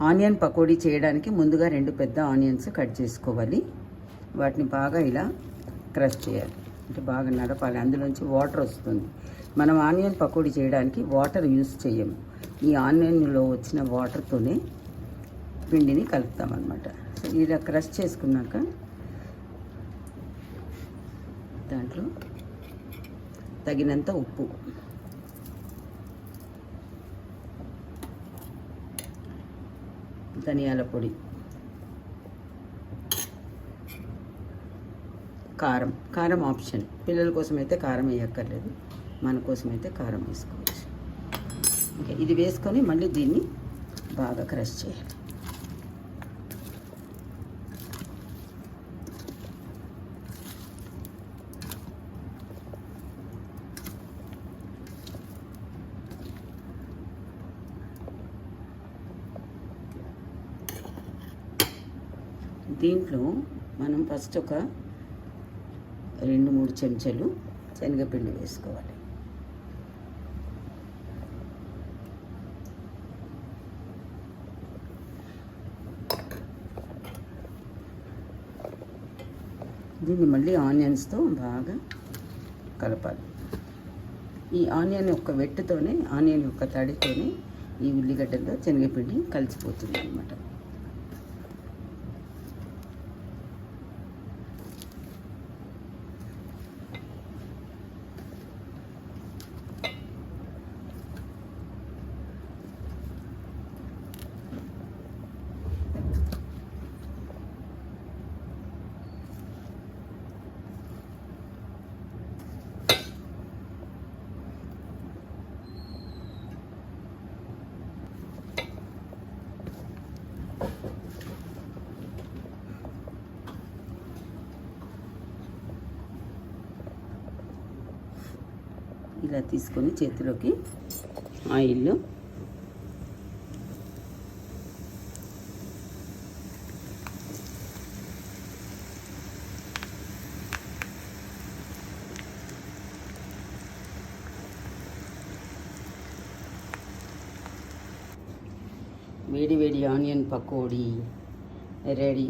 Onion pakodi చేయడానికి ముందుగా 2 పెద్ద ఆనియన్స్ కట్ చేసుకోవాలి. వాటిని బాగా ఇలా క్రష్ చేయాలి, అంటే బాగా నడపాలి. అందులోంచి వాటర్ వస్తుంది. మనం ఆనియన్ పకోడీ చేయడానికి వాటర్ యూస్ చేయము. ఈ ఆనియన్లో వచ్చిన వాటర్తోనే పిండిని కలుపుతామన్నమాట. సో ఇలా క్రష్ చేసుకున్నాక దాంట్లో తగినంత ఉప్పు, ధనియాల పొడి, కారం ఆప్షన్. పిల్లల కోసం అయితే కారం వేయక్కర్లేదు, మన కోసం అయితే కారం వేసుకోవచ్చు. ఓకే, ఇది వేసుకొని మళ్ళీ దీన్ని బాగా క్రష్ చేయాలి. దీంట్లో మనం ఫస్ట్ ఒక 2-3 చెంచాలు శనగపిండి వేసుకోవాలి. దీన్ని మళ్ళీ ఆనియన్స్తో బాగా కలపాలి. ఈ ఆనియన్ యొక్క వెట్టుతోనే, ఆనియన్ యొక్క తడితోనే ఈ ఉల్లిగడ్డలో శనగపిండి కలిసిపోతుంది అన్నమాట. ఇలా తీసుకొని చేతిలోకి ఆయిల్, వేడి వేడి ఆనియన్ పకోడీ రెడీ.